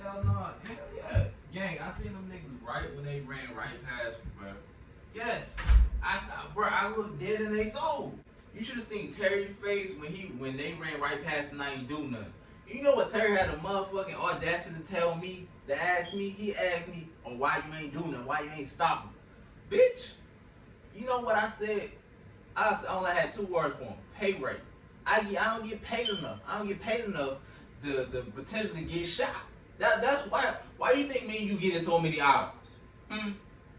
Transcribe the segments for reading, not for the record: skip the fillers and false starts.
Hell no. Hell yeah. Gang, I seen them niggas right when they ran right past me, bro. Yes. I looked dead in their soul. You should have seen Terry's face when they ran right past him and I ain't do nothing. You know what Terry had the motherfucking audacity to tell me, to ask me? He asked me, oh, why you ain't doing nothing? Why you ain't stopping? Bitch, you know what I said? I only had 2 words for him. Pay rate. I don't get paid enough. I don't get paid enough to potentially get shot. That's why you think me and you getting so many hours? Hmm?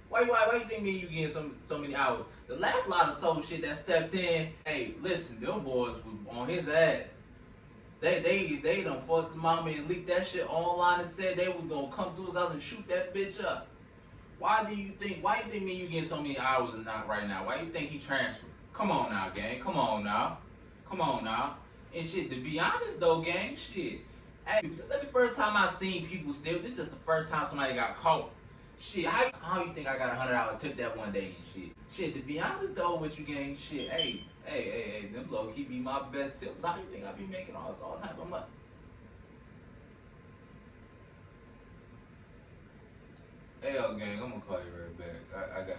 Why you think me and you getting so many hours? The last lot of soul shit that stepped in, hey, listen, them boys was on his ass. They done fucked the mama and leaked that shit online and said they was gonna come to his house and shoot that bitch up. Why you think me and you getting so many hours and not right now? Why you think he transferred? Come on now, gang. Come on now. And shit, to be honest though, gang, shit. Hey, this ain't the first time I seen people steal. This is just the first time somebody got caught. Shit, how you think I got $100 tip that one day and shit? Shit, to be honest though with you, gang, shit, hey, them low key be my best tips. How you think I be making all type of money? Hey, yo, gang, I'm gonna call you right back. I got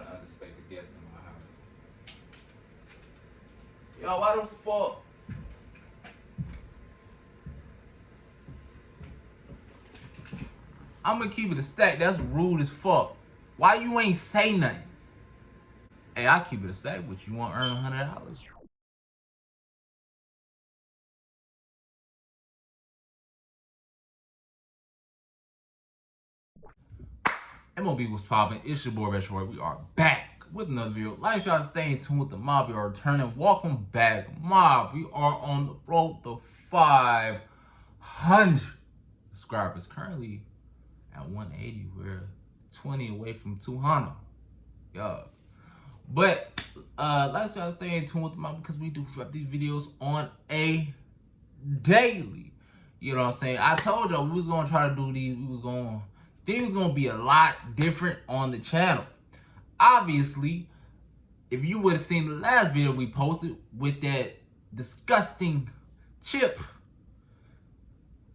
an unexpected guest in my house. Yo, why the fuck? I'm gonna keep it a stack. That's rude as fuck. Why you ain't say nothing? Hey, I keep it a stack, but you want to earn $100? MLB was popping. It's your boy Retro. We are back with another video. Like y'all stay in tune with the mob. We are returning. Welcome back, mob. We are on the road to 500 subscribers. Currently at 180. We're 20 away from 200. Yeah. But like y'all stay in tune with the mob because we do drop these videos on a daily. You know what I'm saying? I told y'all we was gonna try to do these. Things was gonna be a lot different on the channel. Obviously, if you would have seen the last video we posted with that disgusting chip,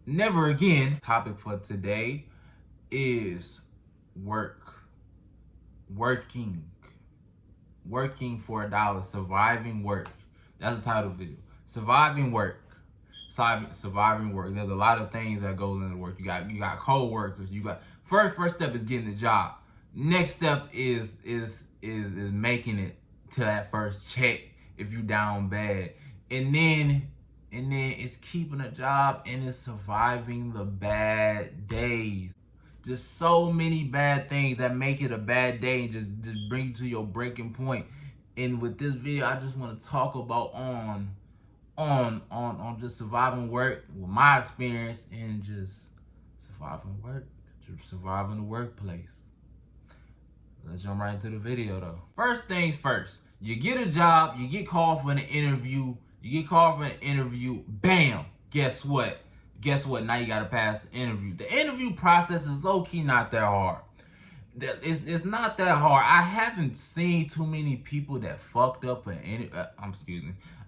never again. Topic for today is working for $1, surviving work. That's the title of the video. Surviving work. There's a lot of things that goes into work. You got co-workers. You got first step is getting the job. Next step is making it to that first check if you down bad, and then it's keeping a job and it's surviving the bad days. Just so many bad things that make it a bad day and just bring you to your breaking point. And with this video, I just want to talk about on just surviving work with my experience and just surviving the workplace. Let's jump right into the video though. First things first, you get a job, you get called for an interview, bam, guess what? Now you gotta pass the interview. The interview process is low-key not that hard. It's not that hard. I haven't seen too many people that fucked up I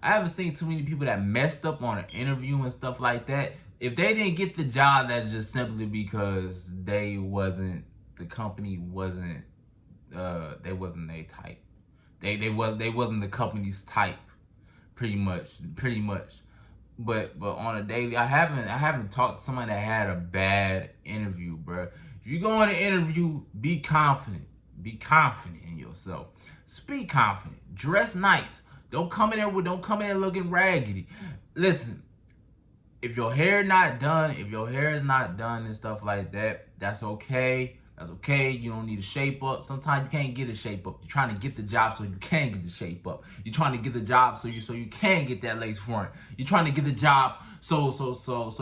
haven't seen too many people that messed up on an interview and stuff like that. If they didn't get the job, that's just simply because the company wasn't they wasn't their type. They wasn't the company's type, pretty much. But on a daily, I haven't talked to somebody that had a bad interview, bro. If you go on an interview, be confident. Be confident in yourself. Speak confident. Dress nice. Don't come in there looking raggedy. Listen, if your hair is not done and stuff like that, that's okay. That's okay. You don't need to shape up. Sometimes you can't get a shape up. You're trying to get the job so you can get the shape up. You're trying to get the job so you can get that lace front. You're trying to get the job so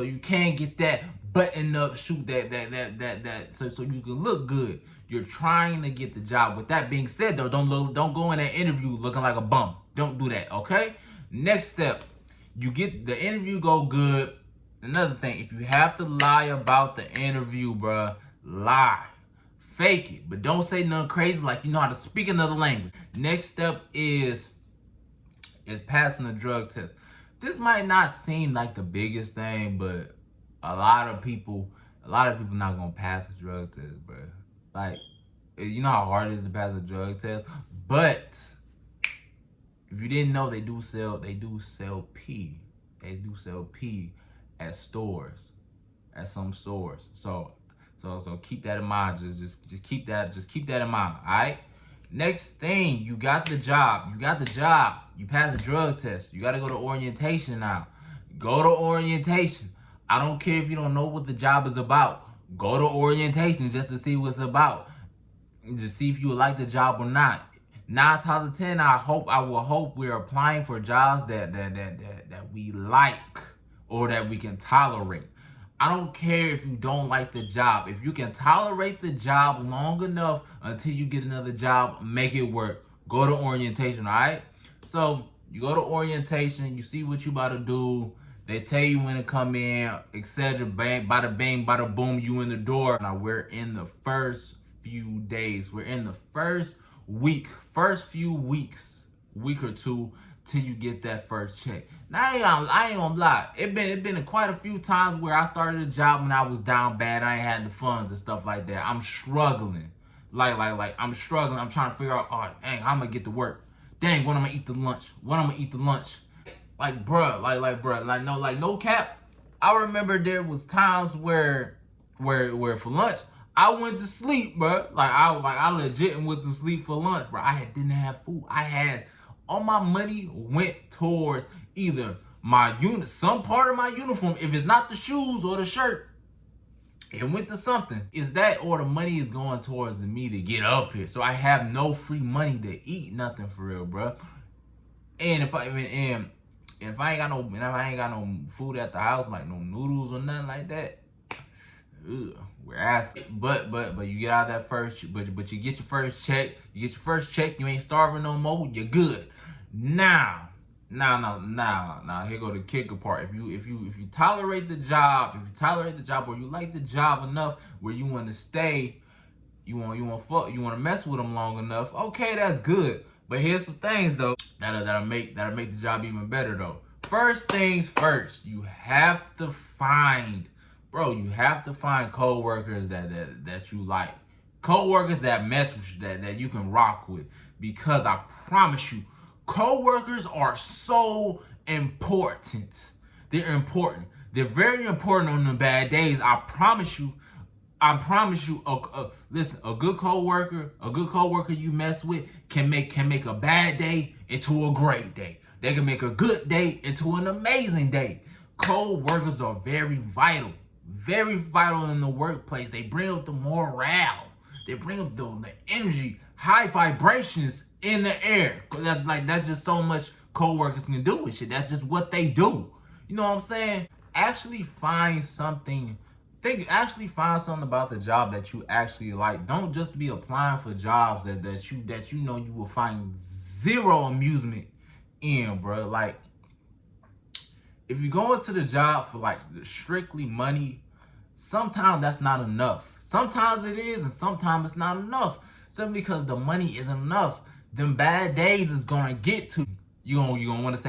you can get that button up shoot that so you can look good. You're trying to get the job. With that being said though, don't go in that interview looking like a bum. Don't do that, okay? Next step, you get the interview go good. Another thing, if you have to lie about the interview, bruh, lie. Fake it, but don't say nothing crazy like you know how to speak another language. Next step is passing the drug test. This might not seem like the biggest thing, but a lot of people A lot of people not gonna pass a drug test, bro. Like, you know how hard it is to pass a drug test, but if you didn't know, they do sell P. They do sell P at stores, at some stores. So keep that in mind. Just keep that in mind. All right. Next thing, you got the job. You pass a drug test. You got to go to orientation now. Go to orientation. I don't care if you don't know what the job is about. Go to orientation just to see what's about. Just see if you like the job or not. 9 times out of 10, I will hope we're applying for jobs that we like or that we can tolerate. I don't care if you don't like the job. If you can tolerate the job long enough until you get another job, make it work. Go to orientation, all right? So you go to orientation, you see what you about to do. They tell you when to come in, etc. Bang, bada bang, bada boom, you in the door. Now we're in the first few days. We're in the first few weeks, week or two, till you get that first check. Now I ain't gonna lie. It been quite a few times where I started a job when I was down bad. I ain't had the funds and stuff like that. I'm struggling. Like I'm struggling. I'm trying to figure out, oh dang, how I'm gonna get to work. Dang, when I'm gonna eat the lunch? Like bruh, no cap. I remember there was times where for lunch I went to sleep, bro. I legit went to sleep for lunch, bro. Didn't have food. All my money went towards either some part of my uniform. If it's not the shoes or the shirt, it went to something. Is that or the money is going towards me to get up here? So I have no free money to eat nothing for real, bro. And if I ain't got no food at the house, like no noodles or nothing like that, we're at it. But you get out of that first, but you get your first check. You ain't starving no more. You're good. Now, here go the kicker part. If you tolerate the job, or you like the job enough where you want to stay, you want to mess with them long enough. Okay, that's good. But here's some things though that'll make the job even better though. First things first, you have to find coworkers that you like. Coworkers that mess with you, that you can rock with. Because I promise you, coworkers are so important. They're important. They're very important on the bad days. I promise you. Listen, a good coworker you mess with can make a bad day into a great day. They can make a good day into an amazing day. Co-workers are very vital in the workplace. They bring up the morale. They bring up the energy, high vibrations in the air. That's just so much co-workers can do with shit. That's just what they do. You know what I'm saying? Actually find something about the job that you actually like. Don't just be applying for jobs that you know you will find zero amusement in, bro. Like, if you go into the job for like strictly money, sometimes that's not enough. Sometimes it is, and sometimes it's not enough. Simply because the money isn't enough, them bad days is gonna get to you. You're gonna want to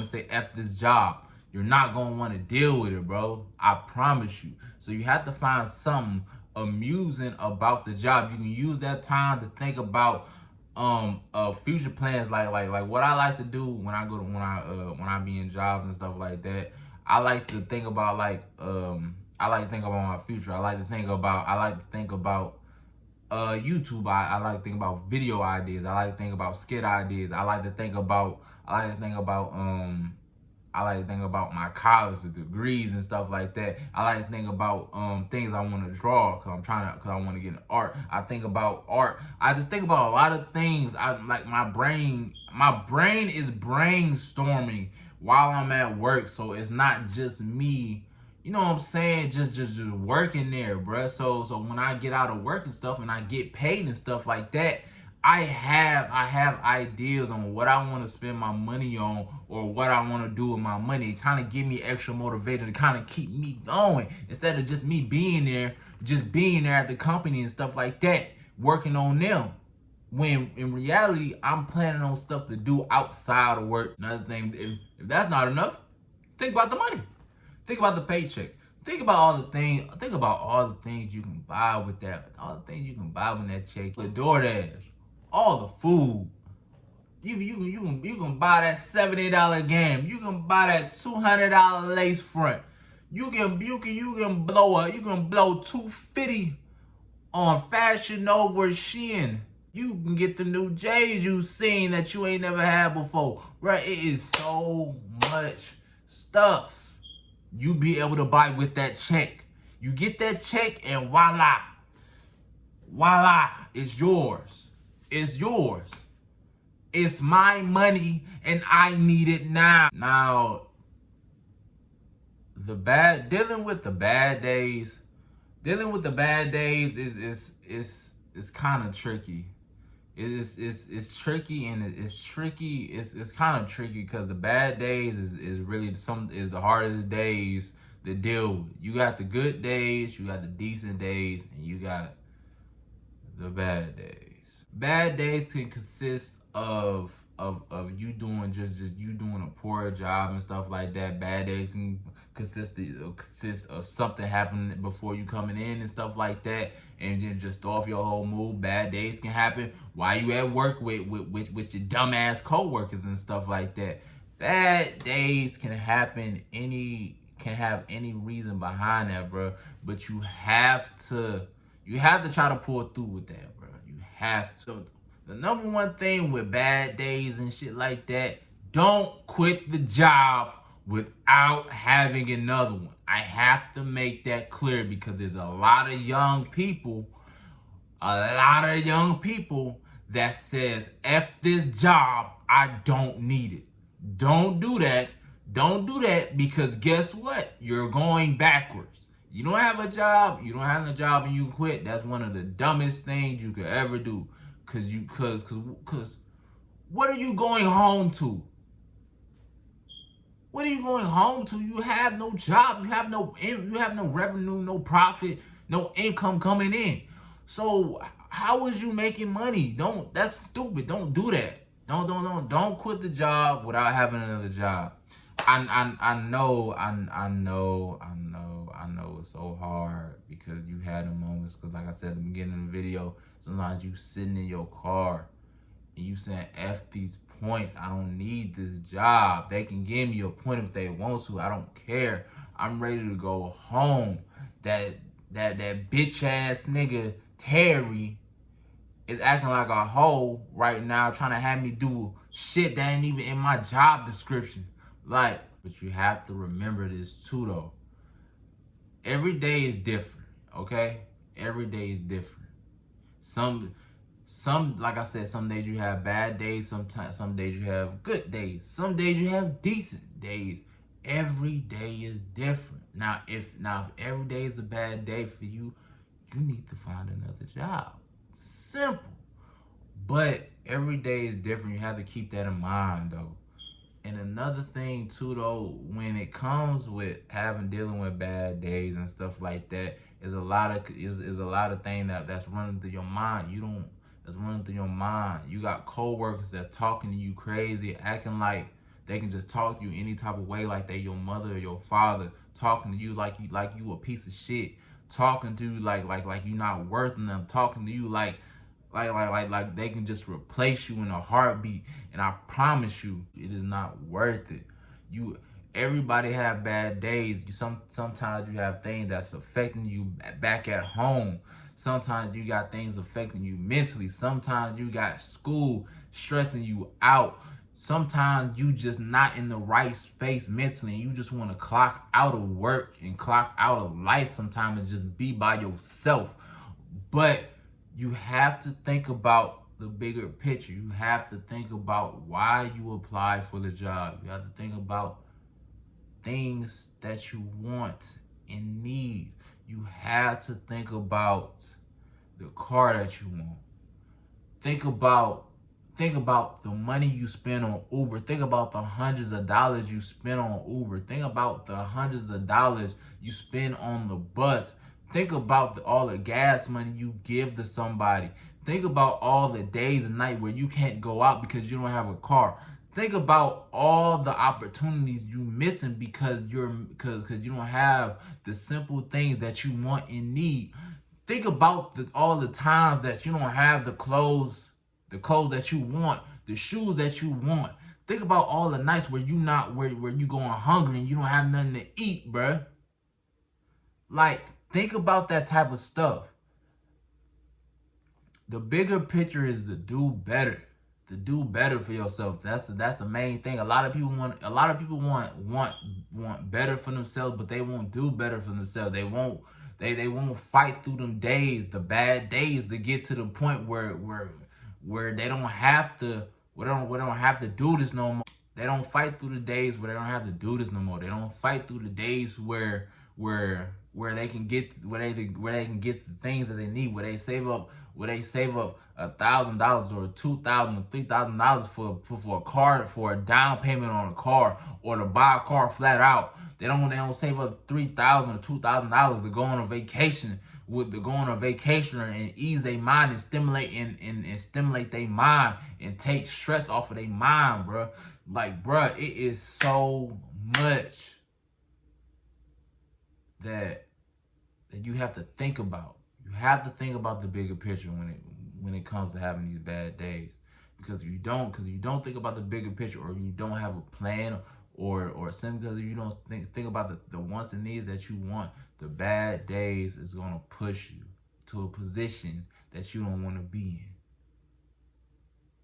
say F this job. You're not gonna want to deal with it, bro. I promise you. So you have to find something amusing about the job. You can use that time to think about future plans, like what I like to do when I be in jobs and stuff like that. I like to think about my future. I like to think about YouTube. I like to think about video ideas. I like to think about skit ideas. I like to think about my college degrees and stuff like that. I like to think about things I want to draw because I want to get into art. I think about art. I just think about a lot of things. My brain is brainstorming while I'm at work, so it's not just me. You know what I'm saying? Just working there, bruh. So when I get out of work and stuff and I get paid and stuff like that, I have ideas on what I want to spend my money on or what I want to do with my money. Kind of give me extra motivation to kind of keep me going instead of just me being there at the company and stuff like that, working on them. When in reality, I'm planning on stuff to do outside of work. Another thing, if that's not enough, think about the money. Think about the paycheck. Think about all the things. Think about all the things you can buy with that. All the things you can buy with that check. The DoorDash, all the food. You can buy that $70 game. You can buy that $200 lace front. You can blow $250 on Fashion Nova Shein. You can get the new J's you seen that you ain't never had before. Right? It is so much stuff you be able to buy with that check. You get that check and voila. Voila. It's yours. It's yours. It's my money and I need it now. Now, dealing with the bad days is kind of tricky. It's tricky, and it's tricky. It's kind of tricky because the bad days is really is the hardest days to deal with. You got the good days, you got the decent days, and you got the bad days. Bad days can consist of you doing just you doing a poor job and stuff like that. Bad days can consist of something happening before you coming in and stuff like that, and then just throw off your whole mood. Bad days can happen while you at work with your dumbass coworkers and stuff like that. Bad days can have any reason behind that, bro. But you have to try to pull through with that, bro. You have to. The number one thing with bad days and shit like that, don't quit the job without having another one. I have to make that clear because there's a lot of young people that says, F this job, I don't need it. Don't do that. Don't do that, because guess what? You're going backwards. You don't have a job and you quit. That's one of the dumbest things you could ever do. Cause what are you going home to? What are you going home to? You have no job. You have no revenue, no profit, no income coming in. So how is you making money? That's stupid. Don't do that. Don't quit the job without having another job. I know it's so hard because you had the moments, because like I said at the beginning of the video, sometimes you sitting in your car and you saying, F these points, I don't need this job. They can give me a point if they want to. I don't care. I'm ready to go home. That bitch ass nigga Terry is acting like a hoe right now, trying to have me do shit that ain't even in my job description. But you have to remember this too, though. Every day is different, okay? Every day is different. Some like I said, some days you have bad days, some days you have good days, some days you have decent days. Every day is different. Now if every day is a bad day for you, you need to find another job. Simple. But every day is different. You have to keep that in mind, though. And another thing too, though, when it comes with dealing with bad days and stuff like that, is a lot of things that's running through your mind. That's running through your mind. You got coworkers that's talking to you crazy, acting like they can just talk to you any type of way, like they your mother or your father, talking to you like you a piece of shit, talking to you like you not worth them, talking to you like they can just replace you in a heartbeat. And I promise you, it is not worth it. Everybody have bad days. Sometimes you have things that's affecting you back at home. Sometimes you got things affecting you mentally. Sometimes you got school stressing you out. Sometimes you just not in the right space mentally, and you just want to clock out of work and clock out of life sometimes and just be by yourself. But you have to think about the bigger picture. You have to think about why you applied for the job. You have to think about things that you want and need. You have to think about the car that you want. Think about the money you spend on Uber. Think about the hundreds of dollars you spend on Uber. Think about the hundreds of dollars you spend on the bus. Think about all the gas money you give to somebody. Think about all the days and nights where you can't go out because you don't have a car. Think about all the opportunities you missing because you don't have the simple things that you want and need. Think about all the times that you don't have the clothes that you want, the shoes that you want. Think about all the nights where where you going hungry and you don't have nothing to eat, bruh. Like, think about that type of stuff. The bigger picture is to do better. To do better for yourself. That's the main thing. A lot of people want better for themselves, but they won't do better for themselves. They won't fight through them days, the bad days, to get to the point where they don't have to where they don't have to do this no more. They don't fight through the days where they don't have to do this no more. They don't fight through the days where they can get where they can get the things that they need, where they save up $1,000 or $2,000 or $3,000 for a car, for a down payment on a car, or to buy a car flat out. They don't save up $3,000 or $2,000 to go on a vacation and ease their mind and stimulate their mind and take stress off of their mind, bro. Like, bro, it is so much that you have to think about. You have to think about the bigger picture when it comes to having these bad days. Because if you don't think about the bigger picture, or you don't have a plan, or simply because you don't think about the wants and needs that you want, the bad days is gonna push you to a position that you don't want to be in.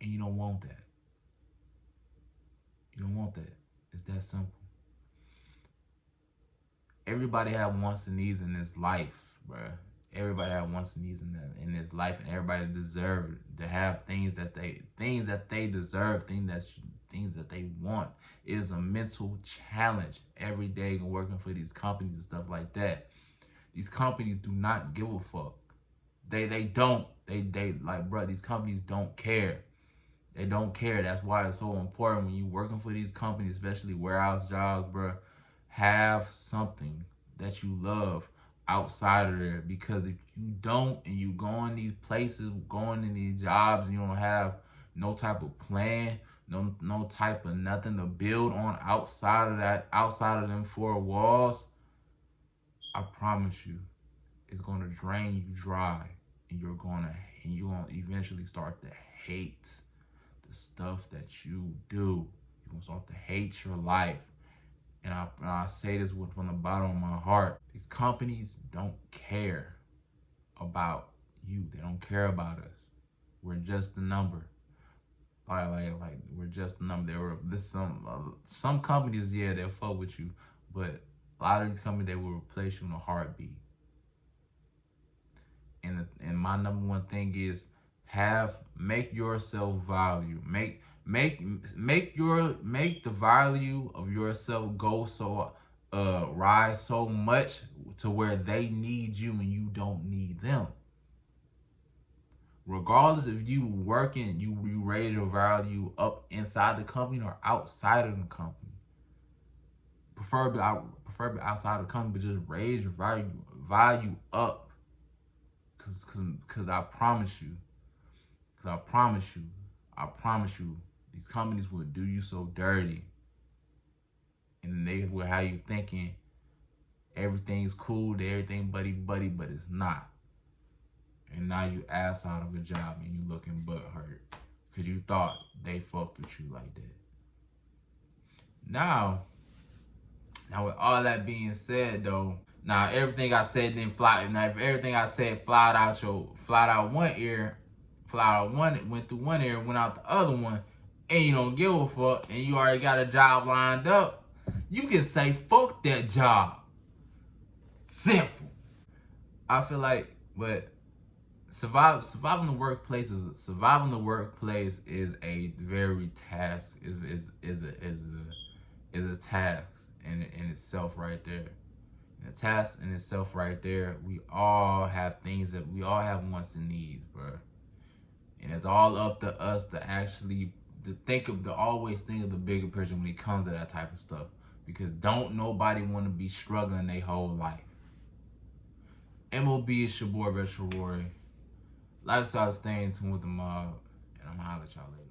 And you don't want that. You don't want that. It's that simple. Everybody have wants and needs in this life, bruh. Everybody have wants and needs in this life, and everybody deserve to have things that they deserve, things that they want. It is a mental challenge every day working for these companies and stuff like that. These companies do not give a fuck. They don't. They like, bro, these companies don't care. They don't care. That's why it's so important when you working for these companies, especially warehouse jobs, bro. Have something that you love outside of there, because if you don't, and you go in these places, going in these jobs, and you don't have no type of plan, no type of nothing to build on outside of them four walls, I promise you, it's gonna drain you dry, and you're gonna eventually start to hate the stuff that you do. You're gonna start to hate your life. And I say this from the bottom of my heart. These companies don't care about you. They don't care about us. We're just a number. Like we're just a number. Some companies, yeah, they'll fuck with you, but a lot of these companies, they will replace you in a heartbeat. And my number one thing is make yourself value. Make the value of yourself go so rise so much to where they need you and you don't need them. Regardless if you working, you raise your value up inside the company or outside of the company. Preferably outside of the company, but just raise your value up. Cause I promise you, these companies will do you so dirty, and they will have you thinking everything's cool, everything buddy, but it's not. And now you ass out of a job and you looking butthurt because you thought they fucked with you like that. Now with all that being said, though, now everything I said didn't fly. Now if everything I said fly out one ear, went through one ear, went out the other one, and you don't give a fuck, and you already got a job lined up, you can say fuck that job. Simple. I feel like, but surviving the workplace is a very task is a task in itself right there. A task in itself right there. We all have wants and needs, bro. And it's all up to us to actually always think of the bigger picture when it comes to that type of stuff. Because don't nobody want to be struggling their whole life. MOB is your boy, Retro Rory. Lifestyle, stay in tune with the mob, and I'm gonna holler at y'all later.